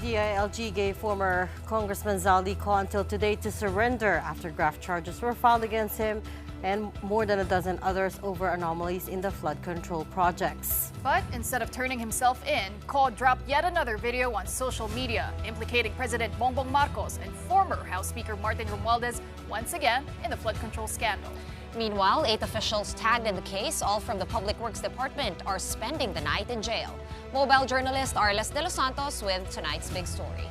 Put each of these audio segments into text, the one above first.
DILG gave former Congressman Zaldi Co until today to surrender after graft charges were filed against him and more than a dozen others over anomalies in the flood control projects. But instead of turning himself in, Co dropped yet another video on social media implicating President Bongbong Marcos and former House Speaker Martin Romualdez once again in the flood control scandal. Meanwhile, 8 officials tagged in the case, all from the Public Works Department, are spending the night in jail. Mobile journalist Arles de los Santos with tonight's big story.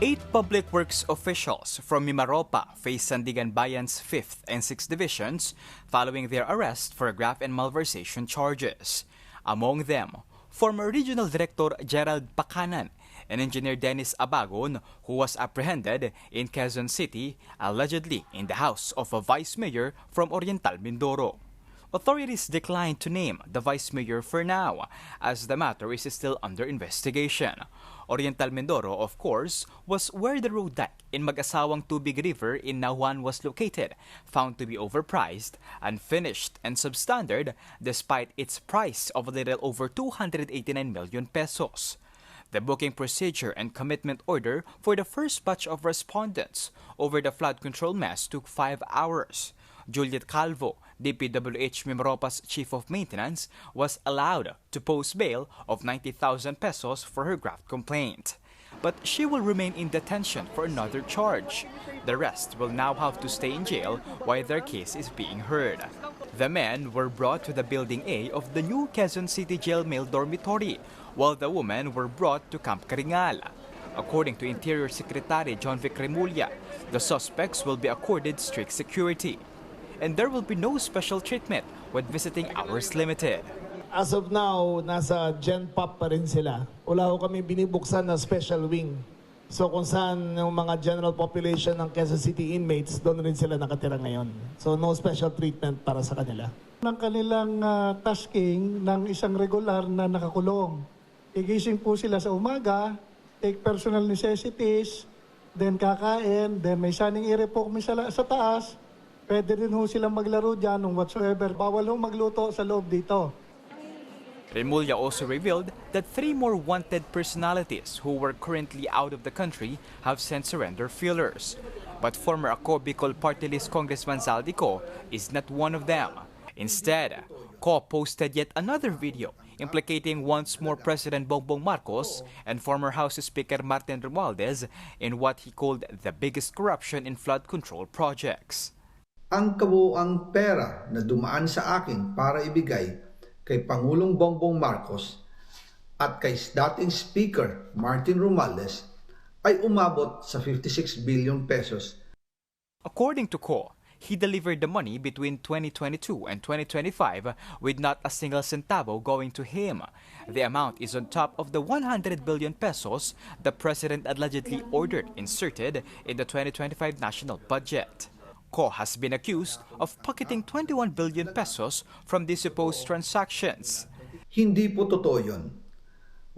8 Public Works officials from MIMAROPA face Sandigan Bayan's 5th and 6th Divisions following their arrest for graft and malversation charges. Among them, former Regional Director Gerald Pacanan and Engineer Dennis Abagon, who was apprehended in Quezon City, allegedly in the house of a vice mayor from Oriental Mindoro. Authorities declined to name the vice mayor for now, as the matter is still under investigation. Oriental Mindoro, of course, was where the road dike in Mag-asawang Tubig River in Nahuan was located, found to be overpriced, unfinished, and substandard despite its price of a little over 289 million pesos. The booking procedure and commitment order for the first batch of respondents over the flood control mess took 5 hours. Juliet Calvo, DPWH-MIMAROPA's Chief of Maintenance, was allowed to post bail of 90,000 pesos for her graft complaint. But she will remain in detention for another charge. The rest will now have to stay in jail while their case is being heard. The men were brought to the Building A of the new Quezon City Jail Male Dormitory, while the women were brought to Camp Caringal. According to Interior Secretary John Vic Remulla, the suspects will be accorded strict security. And there will be no special treatment with visiting hours limited. As of now, nasa Gen Pop pa rin sila. Wala ko kami binibuksan na special wing. So kung saan yung mga general population ng Quezon City inmates, doon rin sila nakatira ngayon. So no special treatment para sa kanila. Ng kanilang tasking ng isang regular na nakakulong. Igising po sila sa umaga, take personal necessities, then kakain, then may saning ire po kami sa taas. Pwede rin ho silang maglaro dyan ng whatsoever. Bawal ho magluto sa loob dito. Remulla also revealed that 3 more wanted personalities who were currently out of the country have sent surrender feelers. But former Ako Bicol Party List Congressman Zaldi Co is not one of them. Instead, Co posted yet another video implicating once more President Bongbong Marcos and former House Speaker Martin Romualdez in what he called the biggest corruption in flood control projects. Ang kabuuang pera na dumaan sa akin para ibigay kay Pangulong Bongbong Marcos at kay dating Speaker Martin Romualdez ay umabot sa 56 billion pesos. According to Co, he delivered the money between 2022 and 2025 with not a single centavo going to him. The amount is on top of the 100 billion pesos the President allegedly ordered inserted in the 2025 national budget. Co has been accused of pocketing 21 billion pesos from these supposed transactions. Hindi po totoo yun.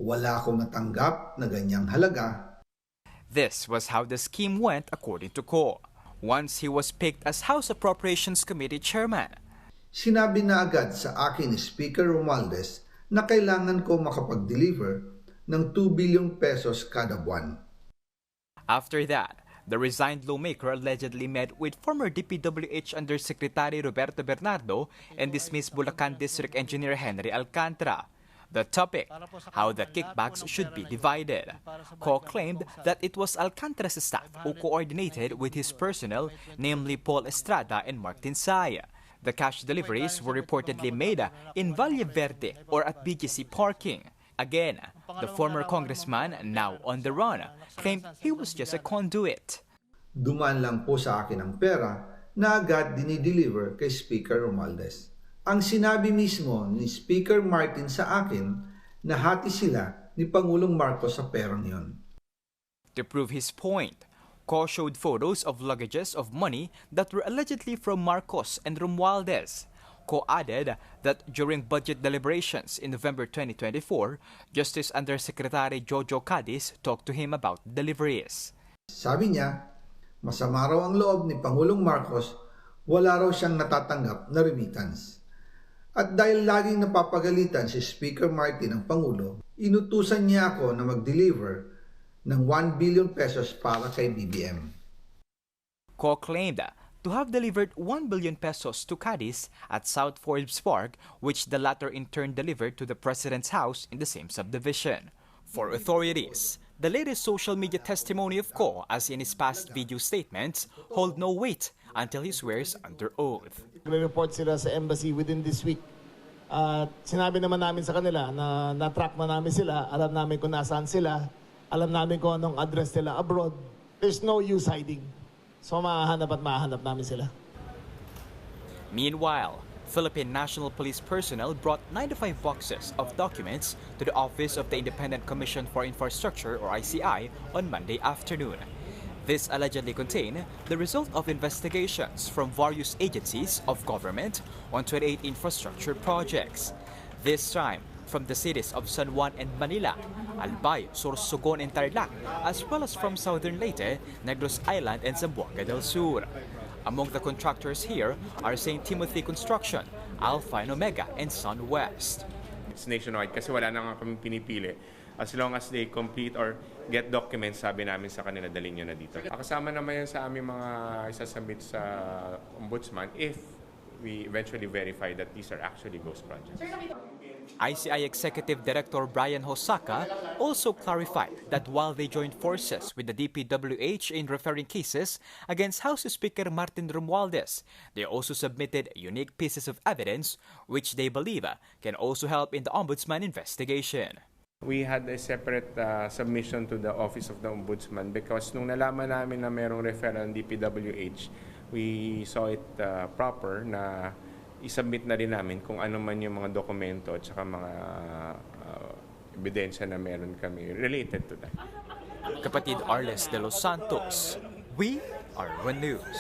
Wala akong natanggap na ganyang halaga. This was how the scheme went according to Co. Once he was picked as House Appropriations Committee Chairman. Sinabi na agad sa akin ni Speaker Romualdez na kailangan ko makapag-deliver ng 2 billion pesos kada buwan. After that, the resigned lawmaker allegedly met with former DPWH Undersecretary Roberto Bernardo and dismissed Bulacan District Engineer Henry Alcantara. The topic, how the kickbacks should be divided. Co claimed that it was Alcantara's staff who coordinated with his personnel, namely Paul Estrada and Martin Saya. The cash deliveries were reportedly made in Valle Verde or at BGC parking. Again, the former congressman, now on the run, claimed he was just a conduit. Dumaan lang po sa akin ang pera na agad dinideliver kay Speaker Romualdez. Ang sinabi mismo ni Speaker Martin sa akin na hati sila ni Pangulong Marcos sa perang yon. To prove his point, Co showed photos of luggages of money that were allegedly from Marcos and Romualdez. Co added that during budget deliberations in November 2024, Justice Undersecretary Jojo Cadiz talked to him about deliveries. Sabi niya, masama raw ang loob ni Pangulong Marcos, wala raw siyang natatanggap na remittance. At dahil laging napapagalitan si Speaker Martin ng Pangulo, inutusan niya ako na mag-deliver ng 1 billion pesos para kay BBM. Co claimed to have delivered 1 billion pesos to Cadiz at South Forbes Park, which the latter in turn delivered to the President's house in the same subdivision. For authorities, the latest social media testimony of Co, as in his past video statements, hold no weight until he swears under oath. Nagre-report sila sa embassy within this week. At sinabi naman namin sa kanila na na-track na namin sila, alam namin kung nasaan sila, alam namin kung anong address nila abroad. There's no use hiding. So mahahanap at mahahanap namin sila. Meanwhile, Philippine National Police personnel brought 95 boxes of documents to the Office of the Independent Commission for Infrastructure, or ICI, on Monday afternoon. This allegedly contained the result of investigations from various agencies of government on 28 infrastructure projects. This time from the cities of San Juan and Manila, Albay, Sorsogon and Tarlac, as well as from Southern Leyte, Negros Island and Zamboanga del Sur. Among the contractors here are St. Timothy Construction, Alpha and Omega, and Sunwest. It's nationwide kasi wala na nga kami pinipili. As long as they complete or get documents, sabi namin sa kanila, dalhin nyo na dito. Kasama naman yan sa aming mga isasubmit sa Ombudsman if we eventually verify that these are actually ghost projects. ICI Executive Director Brian Hosaka also clarified that while they joined forces with the DPWH in referring cases against House Speaker Martin Romualdez, they also submitted unique pieces of evidence which they believe can also help in the Ombudsman investigation. We had a separate submission to the Office of the Ombudsman because nung nalaman namin na mayroong referral ng DPWH, we saw it proper na isubmit na rin namin kung ano man yung mga dokumento at saka mga ebidensya na meron kami related to that. Kapatid Arles de los Santos, we are One News.